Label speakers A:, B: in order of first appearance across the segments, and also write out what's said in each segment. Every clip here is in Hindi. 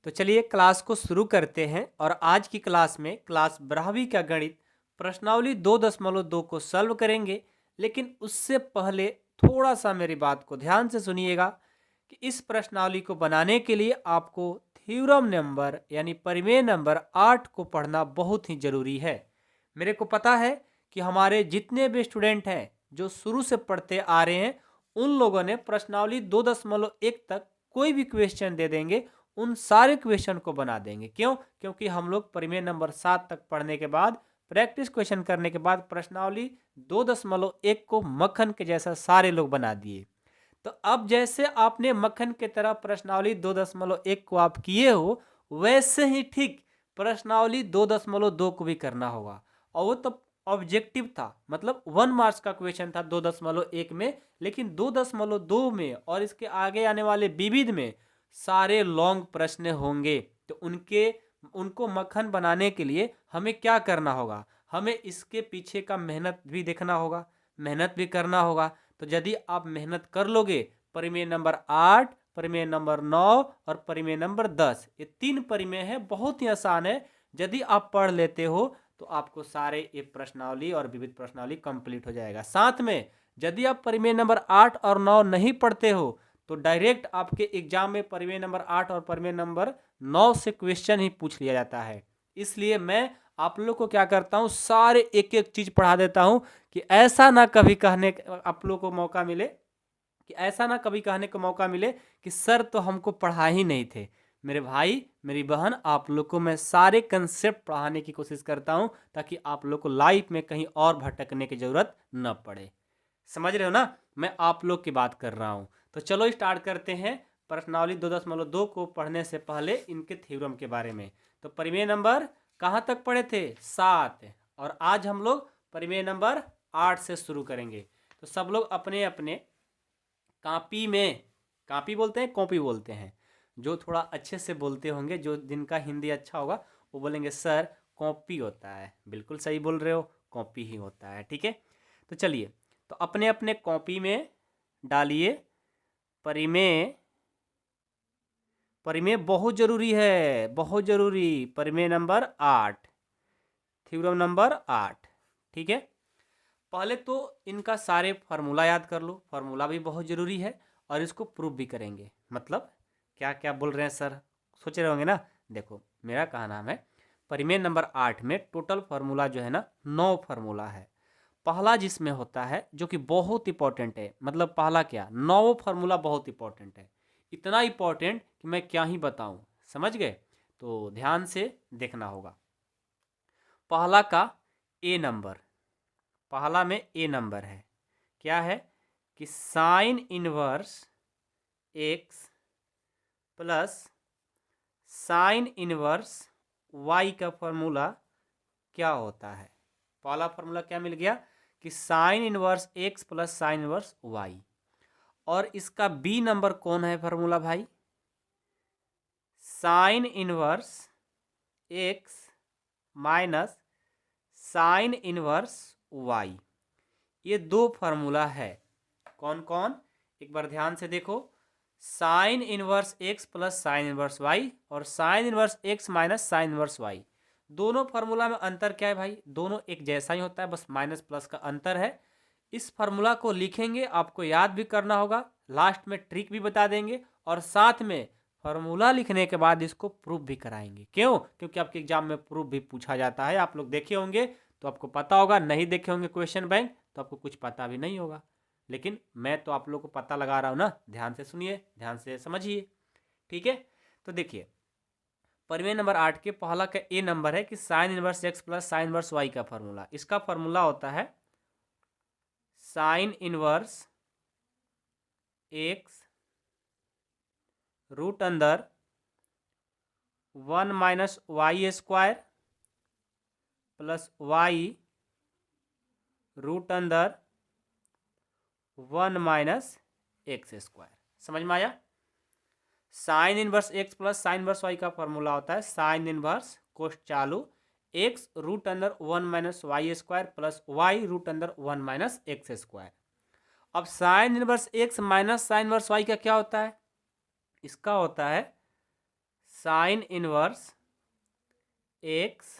A: तो चलिए क्लास को शुरू करते हैं और आज की क्लास में क्लास 12वीं का गणित प्रश्नावली 2.2 को सॉल्व करेंगे। लेकिन उससे पहले थोड़ा सा मेरी बात को ध्यान से सुनिएगा कि इस प्रश्नावली को बनाने के लिए आपको थ्योरम नंबर यानी परिमेय नंबर 8 को पढ़ना बहुत ही ज़रूरी है। मेरे को पता है कि हमारे जितने भी स्टूडेंट हैं जो शुरू से पढ़ते आ रहे हैं उन लोगों ने प्रश्नावली 2.1 तक कोई भी क्वेश्चन दे देंगे, उन सारे क्वेश्चन को बना देंगे। क्यों? क्योंकि हम लोग परिमेय नंबर 7 तक पढ़ने के बाद प्रैक्टिस क्वेश्चन करने के बाद प्रश्नावली 2.1 को मक्खन के जैसा सारे लोग बना दिए। तो अब जैसे आपने मक्खन के तरह प्रश्नावली 2.1 को आप किए हो, वैसे ही ठीक प्रश्नावली 2.2 को भी करना होगा। और वो तो ऑब्जेक्टिव था, मतलब 1 मार्क्स का क्वेश्चन था 2.1 में, लेकिन 2.2 में और इसके आगे आने वाले विविध में सारे लॉन्ग प्रश्न होंगे। तो उनको मक्खन बनाने के लिए हमें क्या करना होगा? हमें इसके पीछे का मेहनत भी देखना होगा, मेहनत भी करना होगा। तो यदि आप मेहनत कर लोगे, परिमेय नंबर 8, परिमेय नंबर 9 और परिमेय नंबर 10, ये 3 परिमेय है, बहुत ही आसान है। यदि आप पढ़ लेते हो तो आपको सारे ये प्रश्नावली और विविध प्रश्नावली कंप्लीट हो जाएगा। साथ में यदि आप परिमेय नंबर 8 और 9 नहीं पढ़ते हो तो डायरेक्ट आपके एग्जाम में परिमेय नंबर 8 और परिमेय नंबर 9 से क्वेश्चन ही पूछ लिया जाता है। इसलिए मैं आप लोग को क्या करता हूँ, सारे एक एक चीज पढ़ा देता हूँ कि ऐसा ना कभी कहने आप लोग को मौका मिले कि सर तो हमको पढ़ा ही नहीं थे। मेरे भाई मेरी बहन, आप लोग को मैं सारे कंसेप्ट पढ़ाने की कोशिश करता हूँ ताकि आप लोग को लाइफ में कहीं और भटकने की जरूरत न पड़े। समझ रहे हो ना? मैं आप लोग की बात कर रहा हूँ। तो चलो स्टार्ट करते हैं प्रश्नावली 2.2 को पढ़ने से पहले इनके थ्योरम के बारे में। तो परिमेय नंबर कहाँ तक पढ़े थे? 7। और आज हम लोग परिमेय नंबर 8 से शुरू करेंगे। तो सब लोग अपने अपने कॉपी में, कॉपी बोलते हैं कॉपी बोलते हैं, जो थोड़ा अच्छे से बोलते होंगे, जो जिनका हिंदी अच्छा होगा वो बोलेंगे सर कॉपी होता है। बिल्कुल सही बोल रहे हो, कॉपी ही होता है। ठीक है, तो चलिए, तो अपने अपने कॉपी में डालिए परिमेय। परिमेय बहुत जरूरी है, बहुत जरूरी। परिमेय नंबर 8, थ्योरम नंबर 8। ठीक है, पहले तो इनका सारे फार्मूला याद कर लो, फार्मूला भी बहुत जरूरी है और इसको प्रूफ भी करेंगे। मतलब क्या क्या बोल रहे हैं सर, सोच रहे होंगे ना। देखो, मेरा कहा नाम है परिमेय नंबर 8 में टोटल फार्मूला जो है ना 9 फार्मूला है। पहला जिसमें होता है जो कि बहुत इंपॉर्टेंट है, मतलब पहला क्या, 9 फार्मूला बहुत इंपॉर्टेंट है। इतना इंपॉर्टेंट कि मैं क्या ही बताऊं। समझ गए? तो ध्यान से देखना होगा। पहला का ए नंबर, पहला में ए नंबर है, क्या है कि sine inverse x plus sine inverse y का फॉर्मूला क्या होता है? पहला फॉर्मूला क्या मिल गया कि sine inverse x plus sine inverse y. और इसका बी नंबर कौन है फॉर्मूला भाई? Sine inverse x minus sine inverse y. ये दो फार्मूला है। कौन कौन? एक बार ध्यान से देखो, sine inverse x plus sine inverse y और sine inverse x minus sine inverse y. दोनों फार्मूला में अंतर क्या है भाई? दोनों एक जैसा ही होता है, बस माइनस प्लस का अंतर है। इस फार्मूला को लिखेंगे, आपको याद भी करना होगा, लास्ट में ट्रिक भी बता देंगे और साथ में फार्मूला लिखने के बाद इसको प्रूफ भी कराएंगे। क्यों? क्योंकि आपके एग्जाम में प्रूफ भी पूछा जाता है। आप लोग देखे होंगे तो आपको पता होगा, नहीं देखे होंगे क्वेश्चन बैंक तो आपको कुछ पता भी नहीं होगा। लेकिन मैं तो आप लोग को पता लगा रहा हूँ ना, ध्यान से सुनिए, ध्यान से समझिए। ठीक है, तो देखिए परिमेय नंबर 8 के पहला का ए नंबर है कि sine inverse x plus sine inverse y का फॉर्मूला। इसका फॉर्मूला होता है साइन इनवर्स एक्स रूट अंदर 1 minus y square plus y root अंदर 1 माइनस एक्स स्क्वायर। समझ में आया? Sine inverse x plus sine inverse y का फॉर्मूला होता है साइन इनवर्स कोष्ठ चालू एक्स रूट अंदर 1 minus y square plus y root अंदर 1 माइनस एक्स स्क्वायर। अब sine inverse x minus sine inverse y का क्या होता है? इसका होता है साइन इनवर्स एक्स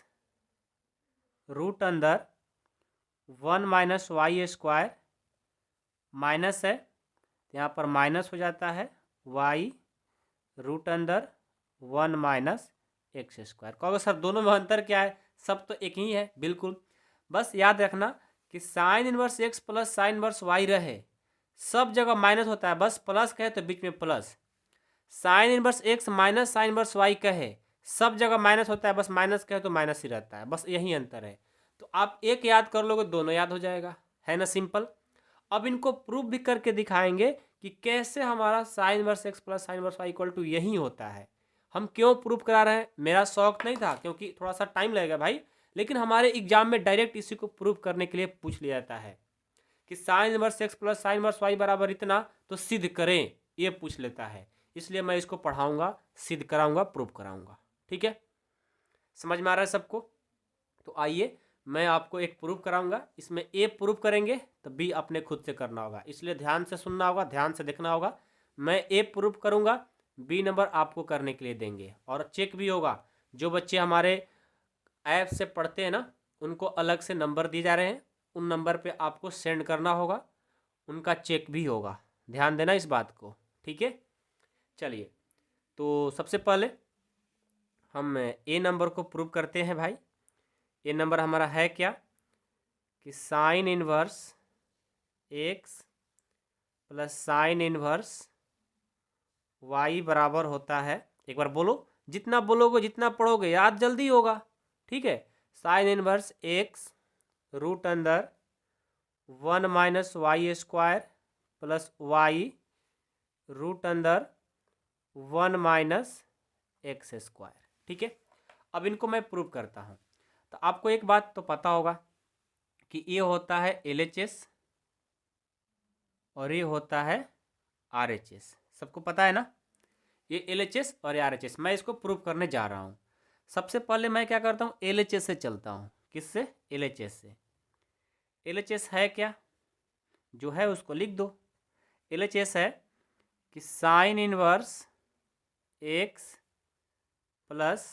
A: रूट अंदर 1 माइनस वाई स्क्वायर माइनस है, यहाँ पर माइनस हो जाता है वाई रूट अंदर 1 माइनस एक्स स्क्वायर। कहोगे सर दोनों में अंतर क्या है? सब तो एक ही है। बिल्कुल, बस याद रखना कि sine inverse x plus sine inverse y रहे, सब जगह माइनस होता है, बस प्लस कहे तो बीच में plus. Sine inverse x minus sine inverse y कहे, सब जगह माइनस होता है, बस माइनस कहे तो माइनस ही रहता है, बस यही अंतर है। तो आप एक याद कर लोगे दोनों याद हो जाएगा, है ना, सिंपल। अब इनको प्रूफ भी करके दिखाएंगे कि कैसे हमारा sine inverse x plus sine inverse y equal to यही होता है। हम क्यों प्रूफ करा रहे हैं? मेरा शौक नहीं था, क्योंकि थोड़ा सा टाइम लगेगा भाई, लेकिन हमारे एग्जाम में डायरेक्ट इसी को प्रूफ करने के लिए पूछ लिया जाता है कि sine inverse x plus sine inverse y बराबर इतना, तो सिद्ध करें, ये पूछ लेता है। इसलिए मैं इसको पढ़ाऊंगा, सिद्ध कराऊंगा, प्रूफ कराऊंगा। ठीक है, समझ में आ रहा है सबको? तो आइए मैं आपको एक प्रूफ कराऊंगा, इसमें ए प्रूफ करेंगे तो बी अपने खुद से करना होगा, इसलिए ध्यान से सुनना होगा, ध्यान से देखना होगा। मैं ए प्रूफ करूंगा, बी नंबर आपको करने के लिए देंगे, और चेक भी होगा। जो बच्चे हमारे ऐप से पढ़ते हैं ना, उनको अलग से नंबर दिए जा रहे हैं, उन नंबर पे आपको सेंड करना होगा, उनका चेक भी होगा, ध्यान देना इस बात को। ठीक है, चलिए तो सबसे पहले हम ए नंबर को प्रूव करते हैं भाई। ए नंबर हमारा है क्या कि sine inverse x plus sine inverse y बराबर होता है, एक बार बोलो, जितना बोलोगे जितना पढ़ोगे याद जल्दी होगा। ठीक है, साइन इनवर्स एक्स रूट अंदर 1 minus y square plus y root अंदर 1 माइनस एक्स स्क्वायर। ठीक है, अब इनको मैं प्रूव करता हूँ। तो आपको एक बात तो पता होगा कि ये होता है LHS और ये होता है RHS, सबको पता है ना, ये LHS और ये RHS। मैं इसको प्रूव करने जा रहा हूँ। सबसे पहले मैं क्या करता हूँ, LHS से चलता हूँ। किससे? LHS से। LHS है क्या, जो है उसको लिख दो। LHS है कि sine inverse x plus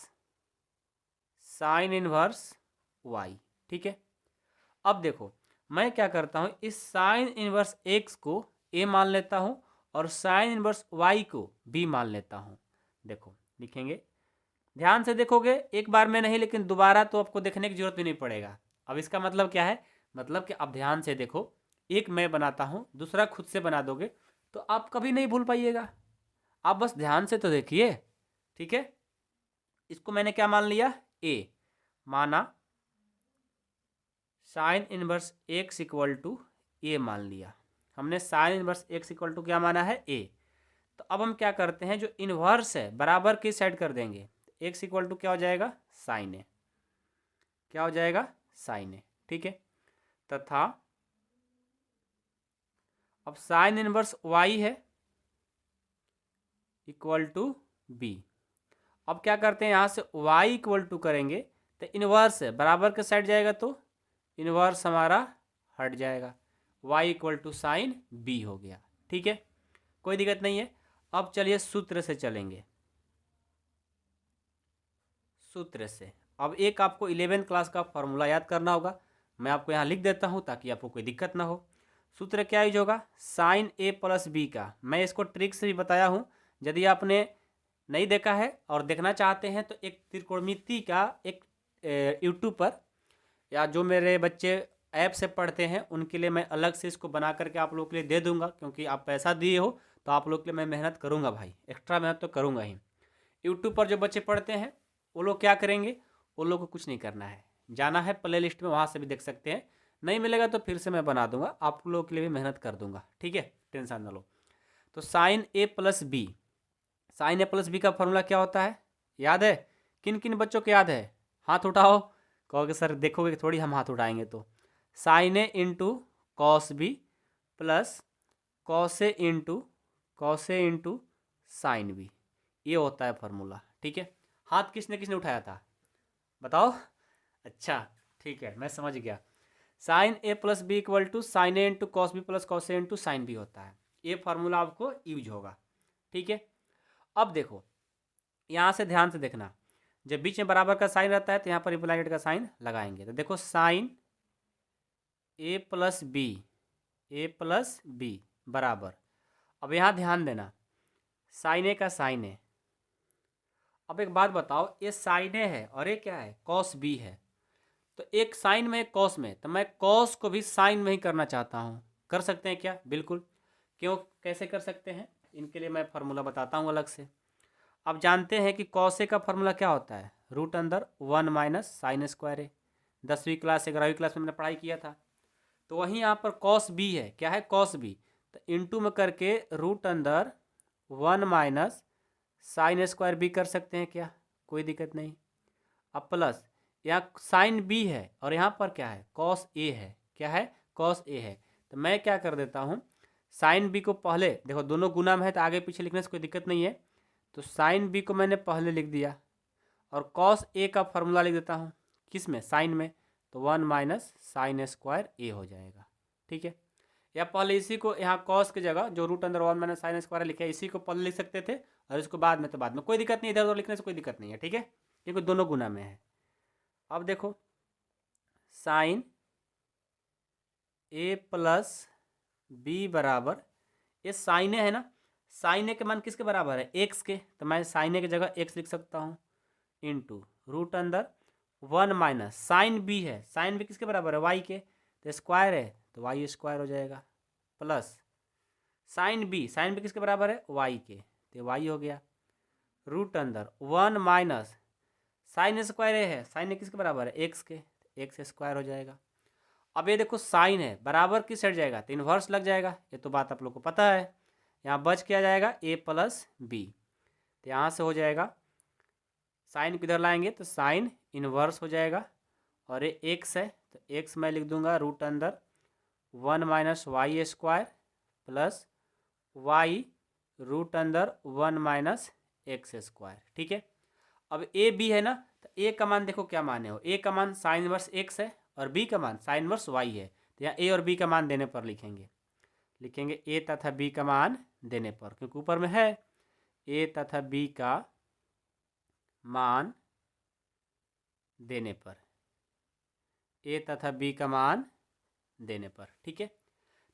A: sine inverse y. ठीक है, अब देखो मैं क्या करता हूँ, इस साइन इनवर्स एक्स को ए मान लेता हूँ और साइन इनवर्स वाई को बी मान लेता हूँ। देखो लिखेंगे, ध्यान से देखोगे, एक बार में नहीं, लेकिन दोबारा तो आपको देखने की जरूरत भी नहीं पड़ेगा। अब इसका मतलब क्या है, मतलब कि आप ध्यान से देखो, एक मैं बनाता हूँ, दूसरा खुद से बना दोगे तो आप कभी नहीं भूल पाइएगा। आप बस ध्यान से तो देखिए। ठीक है, इसको मैंने क्या मान लिया, ए माना, sine inverse x equal to A मान लिया हमने। Sine inverse x equal to क्या माना है, ए। तो अब हम क्या करते हैं, जो इनवर्स है बराबर किस साइड कर देंगे, एक्स इक्वल टू क्या हो जाएगा, साइन ए। क्या हो जाएगा, साइन ए। ठीक है, तथा अब साइन इनवर्स वाई है इक्वल टू बी। अब क्या करते हैं, यहाँ से y इक्वल टू करेंगे तो इनवर्स है बराबर के साइड जाएगा तो इनवर्स हमारा हट जाएगा, y equal to sine B हो गया। ठीक है, कोई दिक्कत नहीं है। अब चलिए सूत्र से चलेंगे, सूत्र से। अब एक आपको 11th क्लास का फॉर्मूला याद करना होगा, मैं आपको यहाँ लिख देता हूँ ताकि आपको कोई दिक्कत ना हो। सूत्र क्या यूज होगा, साइन ए प्लस बी का। मैं इसको ट्रिक से भी बताया हूँ, यदि आपने नहीं देखा है और देखना चाहते हैं तो एक त्रिकोणमिति का एक यूट्यूब पर, या जो मेरे बच्चे ऐप से पढ़ते हैं उनके लिए मैं अलग से इसको बना करके आप लोगों के लिए दे दूंगा, क्योंकि आप पैसा दिए हो तो आप लोग के लिए मैं मेहनत करूंगा भाई, एक्स्ट्रा मेहनत तो करूंगा ही। यूट्यूब पर जो बच्चे पढ़ते हैं वो लोग क्या करेंगे, वो लोग को कुछ नहीं करना है, जाना है प्ले लिस्ट में, वहाँ से भी देख सकते हैं। नहीं मिलेगा तो फिर से मैं बना दूंगा, आप लोगों के लिए भी मेहनत कर दूंगा। ठीक है, टेंशन ना लो। तो sine A plus B, sign A plus B का फॉर्मूला क्या होता है, याद है? किन किन बच्चों को याद है, हाथ उठाओ। कहोगे सर देखोगे कि थोड़ी हम हाथ उठाएंगे, तो sine A into cos B plus cos A into sine B, ये होता है फॉर्मूला। ठीक है, हाथ किसने किसने उठाया था बताओ? अच्छा ठीक है, मैं समझ गया। Sine A plus B equal to sine A into cos B plus cos A into sine B होता है, ये फार्मूला आपको यूज होगा। ठीक है, अब देखो यहाँ से ध्यान से देखना, जब बीच में बराबर का साइन रहता है तो यहाँ पर इम्प्लाइड का साइन लगाएंगे। तो देखो साइन ए प्लस बी बराबर, अब यहाँ ध्यान देना साइन ए का साइन है। अब एक बात बताओ, ये साइन ए है और ये क्या है, कॉस बी है। तो एक साइन में एक कॉस में, तो मैं कॉस को भी साइन में ही करना चाहता हूँ। कर सकते हैं क्या? बिल्कुल। क्यों, कैसे कर सकते हैं, इनके लिए मैं फार्मूला बताता हूँ अलग से। अब जानते हैं कि कॉस ए का फार्मूला क्या होता है, रूट अंदर 1 माइनस साइन स्क्वायर ए। 10वीं क्लास 11वीं क्लास में मैंने पढ़ाई किया था। तो वहीं यहाँ पर कॉस बी है, क्या है, कॉस बी। तो इंटू में करके रूट अंदर 1 माइनस साइन स्क्वायर बी कर सकते हैं क्या, कोई दिक्कत नहीं। अब प्लस यहाँ साइन बी है और यहाँ पर क्या है, कॉस ए है। क्या है, कॉस ए है। तो मैं क्या कर देता हूँ, साइन बी को पहले, देखो दोनों गुना में है तो आगे पीछे लिखने से कोई दिक्कत नहीं है। तो साइन बी को मैंने पहले लिख दिया और कॉस ए का फॉर्मूला लिख देता हूँ, किस में, साइन में। तो 1 माइनस साइन स्क्वायर ए हो जाएगा। ठीक है, या पहले इसी को यहाँ कॉस की जगह जो रूट अंदर 1 माइनस साइन स्क्वायर लिखे इसी को पहले लिख सकते थे और इसको बाद में, तो बाद में कोई दिक्कत नहीं, इधर उधर लिखने से कोई दिक्कत नहीं है। ठीक है, क्योंकि दोनों गुना में है। अब देखो साइन ए प्लस बी बराबर, ये साइन ए है ना, साइन ए के मान किसके बराबर है, एक्स के। तो मैं साइन ए की जगह एक्स लिख सकता हूँ इंटू रूट अंदर 1 माइनस साइन बी है, साइन बी किसके बराबर है, वाई के। तो स्क्वायर है तो वाई स्क्वायर हो जाएगा, प्लस साइन बी किसके बराबर है, वाई के। तो वाई हो गया, रूट अंदर 1 माइनस साइन स्क्वायर है, साइन ए किसके बराबर है, एक्स के। एक्स स्क्वायर हो जाएगा। अब ये देखो साइन है बराबर किस साइड जाएगा, तो इन्वर्स लग जाएगा, ये तो बात आप लोग को पता है। यहाँ बच क्या जाएगा, ए प्लस बी। तो यहाँ से हो जाएगा, साइन किधर लाएंगे तो साइन इन्वर्स हो जाएगा और ये एक्स है तो एक्स मैं लिख दूंगा रूट अंदर 1 minus y square plus y root अंदर 1 माइनस एक्स स्क्वायर। ठीक है, अब ए बी है ना, तो ए का मान देखो क्या माने हो, ए का मान साइन इनवर्स एक्स है और बी का मान साइन इनवर्स वाई है। तो यहाँ ए और बी का मान देने पर लिखेंगे ए तथा बी का मान देने पर, क्योंकि ऊपर में है ए तथा बी का मान देने पर, ए तथा बी का मान देने पर। ठीक है,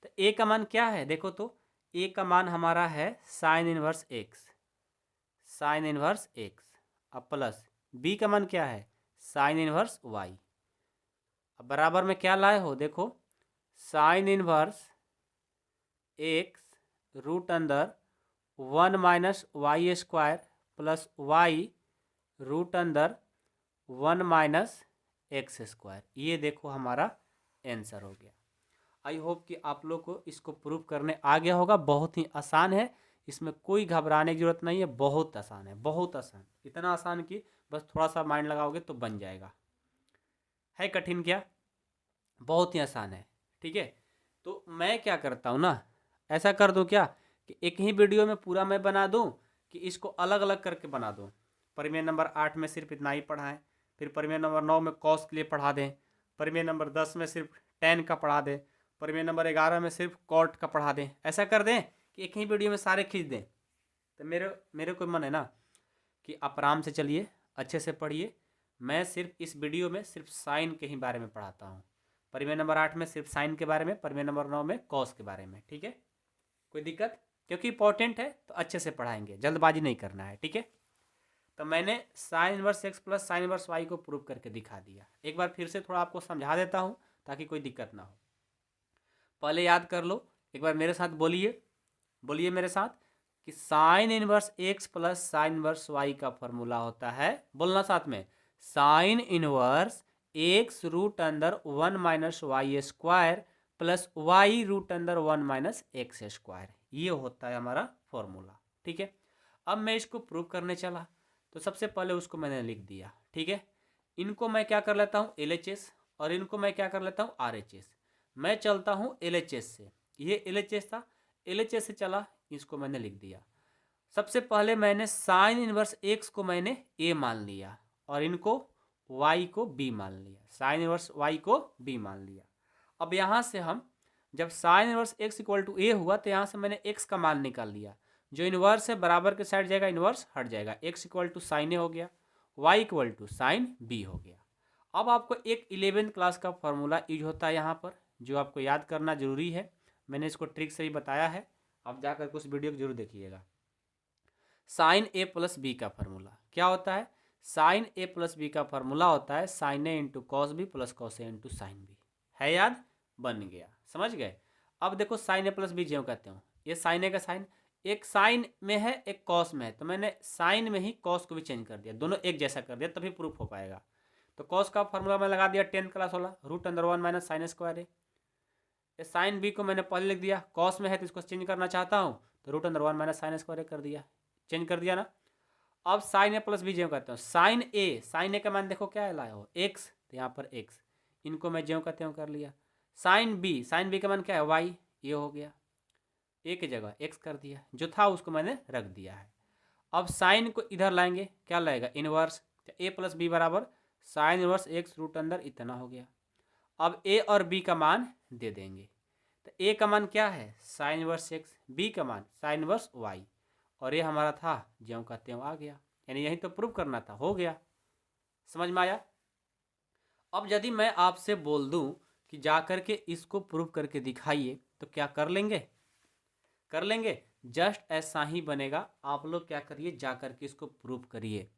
A: तो ए का मान क्या है, देखो तो ए का मान हमारा है sine inverse x, sign inverse x. अब प्लस बी का मान क्या है, साइन इनवर्स वाई। अब बराबर में क्या लाए हो, देखो साइन इनवर्स एक्स रूट अंदर 1 minus y square plus y root अंदर 1 माइनस एक्स स्क्वायर। ये देखो हमारा आंसर हो गया। आई होप कि आप लोग को इसको प्रूव करने आ गया होगा। बहुत ही आसान है, इसमें कोई घबराने की जरूरत नहीं है, बहुत आसान है, बहुत आसान, इतना आसान कि बस थोड़ा सा माइंड लगाओगे तो बन जाएगा। है कठिन क्या, बहुत ही आसान है। ठीक है, तो मैं क्या करता हूँ ना, ऐसा कर दूँ क्या कि एक ही वीडियो में पूरा मैं बना दूँ कि इसको अलग अलग करके बना दूँ। परिमेय नंबर 8 में सिर्फ इतना ही पढ़ाएं, फिर परिमेय नंबर 9 में कॉस के लिए पढ़ा दें, परिमेय नंबर 10 में सिर्फ टेन का पढ़ा दें, परिमेय नंबर 11 में सिर्फ कॉट का पढ़ा दें। ऐसा कर दें कि एक ही वीडियो में सारे खींच दें। तो मेरे को मन है ना कि आप आराम से चलिए, अच्छे से पढ़िए। मैं सिर्फ इस वीडियो में सिर्फ साइन के ही बारे में पढ़ाता हूँ। परिमेय नंबर 8 में सिर्फ साइन के बारे में, परिमेय नंबर 9 में कॉस के बारे में। ठीक है, कोई दिक्कत, क्योंकि इंपॉर्टेंट है तो अच्छे से पढ़ाएंगे, जल्दबाजी नहीं करना है। ठीक है, तो मैंने sine inverse x plus sine inverse y को प्रूव करके दिखा दिया। एक बार फिर से थोड़ा आपको समझा देता हूँ ताकि कोई दिक्कत ना हो। पहले याद कर लो, एक बार मेरे साथ बोलिए मेरे साथ कि sine inverse x plus sine inverse y का फॉर्मूला होता है, बोलना साथ में, साइन इनवर्स एक्स रूट अंदर 1 minus y square plus y root अंदर 1 माइनस एक्स स्क्वायर। ये होता है हमारा फॉर्मूला। ठीक है, अब मैं इसको प्रूव करने चला तो सबसे पहले उसको मैंने लिख दिया। ठीक है, इनको मैं क्या कर लेता हूँ LHS और इनको मैं क्या कर लेता हूँ RHS। मैं चलता हूँ LHS से, ये LHS था, LHS से चला, इसको मैंने लिख दिया। सबसे पहले मैंने साइन इनवर्स एक्स को मैंने A मान लिया और इनको Y को B मान लिया, साइन इनवर्स Y को B मान लिया। अब यहाँ से हम जब sine inverse x equal to A हुआ तो यहाँ से मैंने x का मान निकाल लिया, जो इन्वर्स है बराबर के साइड जाएगा, इन्वर्स हट जाएगा। x equal to sine A हो गया, y equal to sine B हो गया। अब आपको एक 11th क्लास का फॉर्मूला यूज होता है यहाँ पर, जो आपको याद करना जरूरी है। मैंने इसको ट्रिक से ही बताया है, आप जाकर उस वीडियो को जरूर देखिएगा। साइन ए प्लस बी का फॉर्मूला क्या होता है? साइन ए प्लस बी का फॉर्मूला होता है sine A into cos B plus cos A into sine B. है याद? बन गया, समझ गए। अब देखो साइन ए प्लस बी जो कहते हो, ये साइन ए का साइन, एक साइन में है एक कॉस में है, तो मैंने साइन में ही कॉस को भी चेंज कर दिया, दोनों एक जैसा कर दिया, तभी प्रूफ हो पाएगा। तो कॉस का फॉर्मूला मैं लगा दिया 10th क्लास वाला, √(1 माइनस साइन स्क्वायर ए। साइन बी को मैंने पहले लिख दिया, कॉस में है तो इसको चेंज करना चाहता हूँ, तो √(1 माइनस साइन स्क्वायर ए कर दिया, चेंज कर दिया ना। अब साइन ए प्लस बी जो कहते हो, साइन ए का मान देखो क्या लाया हो, एक्स, तो यहाँ पर एक्स, इनको मैं ज्यों कहते हो कर लिया। साइन बी का मान क्या है, वाई, ये हो गया, ए की जगह एक्स कर दिया, जो था उसको मैंने रख दिया है। अब साइन को इधर लाएंगे, क्या लाएगा, इनवर्स, तो ए प्लस बी बराबर साइन इनवर्स एक्स रूट अंदर इतना हो गया। अब ए और बी का मान दे देंगे, तो ए का मान क्या है, साइन इनवर्स एक्स, बी का मान साइन इनवर्स वाई, और ये हमारा था ज्यों का त्यों आ गया, यानी यही तो प्रूव करना था, हो गया। समझ में आया? अब यदि मैं आपसे बोल दूं कि जा करके इसको प्रूव करके दिखाइए, तो क्या कर लेंगे? कर लेंगे, जस्ट ऐसा ही बनेगा। आप लोग क्या करिए, जा करके इसको प्रूव करिए,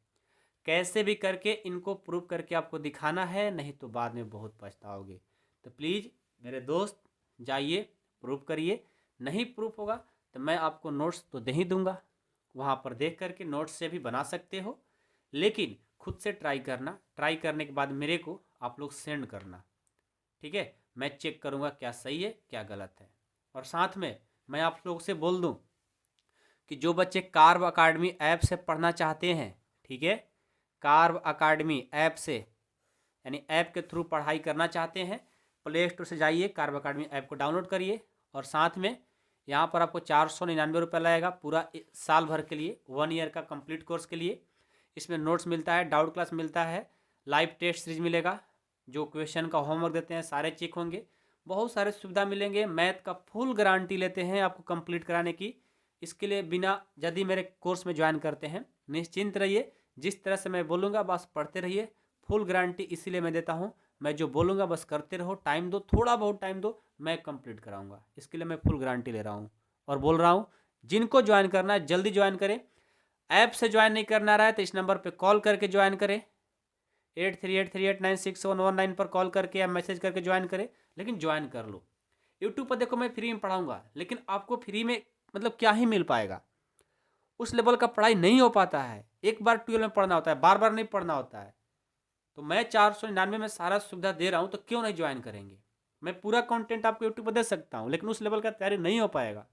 A: कैसे भी करके इनको प्रूव करके आपको दिखाना है, नहीं तो बाद में बहुत पछताओगे। तो प्लीज़ मेरे दोस्त जाइए प्रूव करिए, नहीं प्रूफ होगा तो मैं आपको नोट्स तो दे ही दूंगा, वहाँ पर देख करके नोट्स से भी बना सकते हो, लेकिन खुद से ट्राई करना, ट्राई करने के बाद मेरे को आप लोग सेंड करना, ठीक है? मैं चेक करूँगा क्या सही है क्या गलत है। और साथ में मैं आप लोग से बोल दूँ कि जो बच्चे कार्व अकाडमी ऐप से पढ़ना चाहते हैं, ठीक है, कार्व अकाडमी ऐप से, यानी ऐप के थ्रू पढ़ाई करना चाहते हैं, प्ले स्टोर से जाइए, कार्व अकाडमी ऐप को डाउनलोड करिए, और साथ में यहाँ पर आपको 499 रुपये लगेगा पूरा साल भर के लिए, 1 ईयर का कंप्लीट कोर्स के लिए। इसमें नोट्स मिलता है, डाउट क्लास मिलता है, लाइव टेस्ट सीरीज मिलेगा, जो क्वेश्चन का होमवर्क देते हैं सारे चेक होंगे, बहुत सारे सुविधा मिलेंगे, मैथ का फुल गारंटी लेते हैं आपको कंप्लीट कराने की। इसके लिए बिना यदि मेरे कोर्स में ज्वाइन करते हैं, निश्चिंत रहिए, जिस तरह से मैं बोलूँगा बस पढ़ते रहिए, फुल गारंटी इसीलिए मैं देता हूँ। मैं जो बोलूँगा बस करते रहो, टाइम दो, थोड़ा बहुत टाइम दो, मैं कंप्लीट कराऊँगा, इसके लिए मैं फुल गारंटी ले रहा हूँ। और बोल रहा हूँ जिनको ज्वाइन करना है जल्दी ज्वाइन करें, ऐप से ज्वाइन नहीं करना रहा है तो इस नंबर पर कॉल करके ज्वाइन करें, 8383896719 पर कॉल करके या मैसेज करके ज्वाइन करें, लेकिन ज्वाइन कर लो। यूट्यूब पर देखो मैं फ्री में पढ़ाऊँगा, लेकिन आपको फ्री में मतलब क्या ही मिल पाएगा, उस लेवल का पढ़ाई नहीं हो पाता है, एक बार 12 में पढ़ना होता है, बार बार नहीं पढ़ना होता है। तो मैं 499 में सारा सुविधा दे रहा हूँ, तो क्यों नहीं ज्वाइन करेंगे? मैं पूरा कंटेंट आपको यूट्यूब पर दे सकता हूँ, लेकिन उस लेवल का तैयारी नहीं हो पाएगा,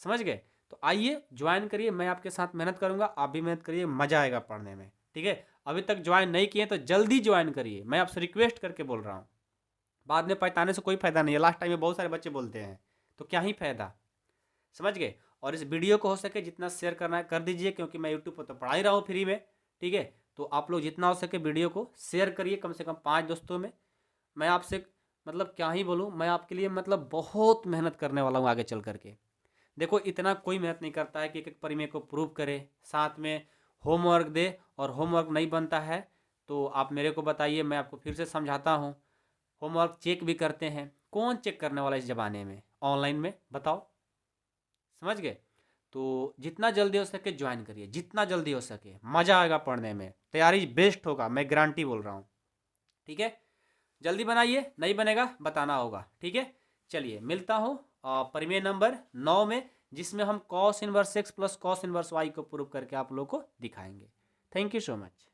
A: समझ गए? तो आइए ज्वाइन करिए, मैं आपके साथ मेहनत करूँगा, आप भी मेहनत करिए, मज़ा आएगा पढ़ने में, ठीक है? अभी तक ज्वाइन नहीं किए तो जल्दी ज्वाइन करिए, मैं आपसे रिक्वेस्ट करके बोल रहा हूँ, बाद में पछताने से कोई फायदा नहीं है। लास्ट टाइम में बहुत सारे बच्चे बोलते हैं, तो क्या ही फायदा, समझ गए? और इस वीडियो को हो सके जितना शेयर करना है कर दीजिए, क्योंकि मैं यूट्यूब पर तो पढ़ा ही रहा हूँ फ्री में, ठीक है? तो आप लोग जितना हो सके वीडियो को शेयर करिए, कम से कम 5 दोस्तों में। मैं आपसे मतलब क्या ही बोलूँ, मैं आपके लिए मतलब बहुत मेहनत करने वाला हूँ आगे चल करके। देखो इतना कोई मेहनत नहीं करता है कि एक एक परिमेय को प्रूव करे, साथ में होमवर्क दे, और होमवर्क नहीं बनता है तो आप मेरे को बताइए, मैं आपको फिर से समझाता हूँ। होमवर्क चेक भी करते हैं, कौन चेक करने वाला इस ज़माने में, ऑनलाइन में, बताओ, समझ गए? तो जितना जल्दी हो सके ज्वाइन करिए, जितना जल्दी हो सके, मज़ा आएगा पढ़ने में, तैयारी बेस्ट होगा, मैं गारंटी बोल रहा हूँ, ठीक है? जल्दी बनाइए, नहीं बनेगा बताना होगा, ठीक है? चलिए मिलता हूँ परिमेय नंबर 9 में, जिसमें हम cos inverse x plus cos inverse y को प्रूव करके आप लोग को दिखाएंगे। Thank you so much.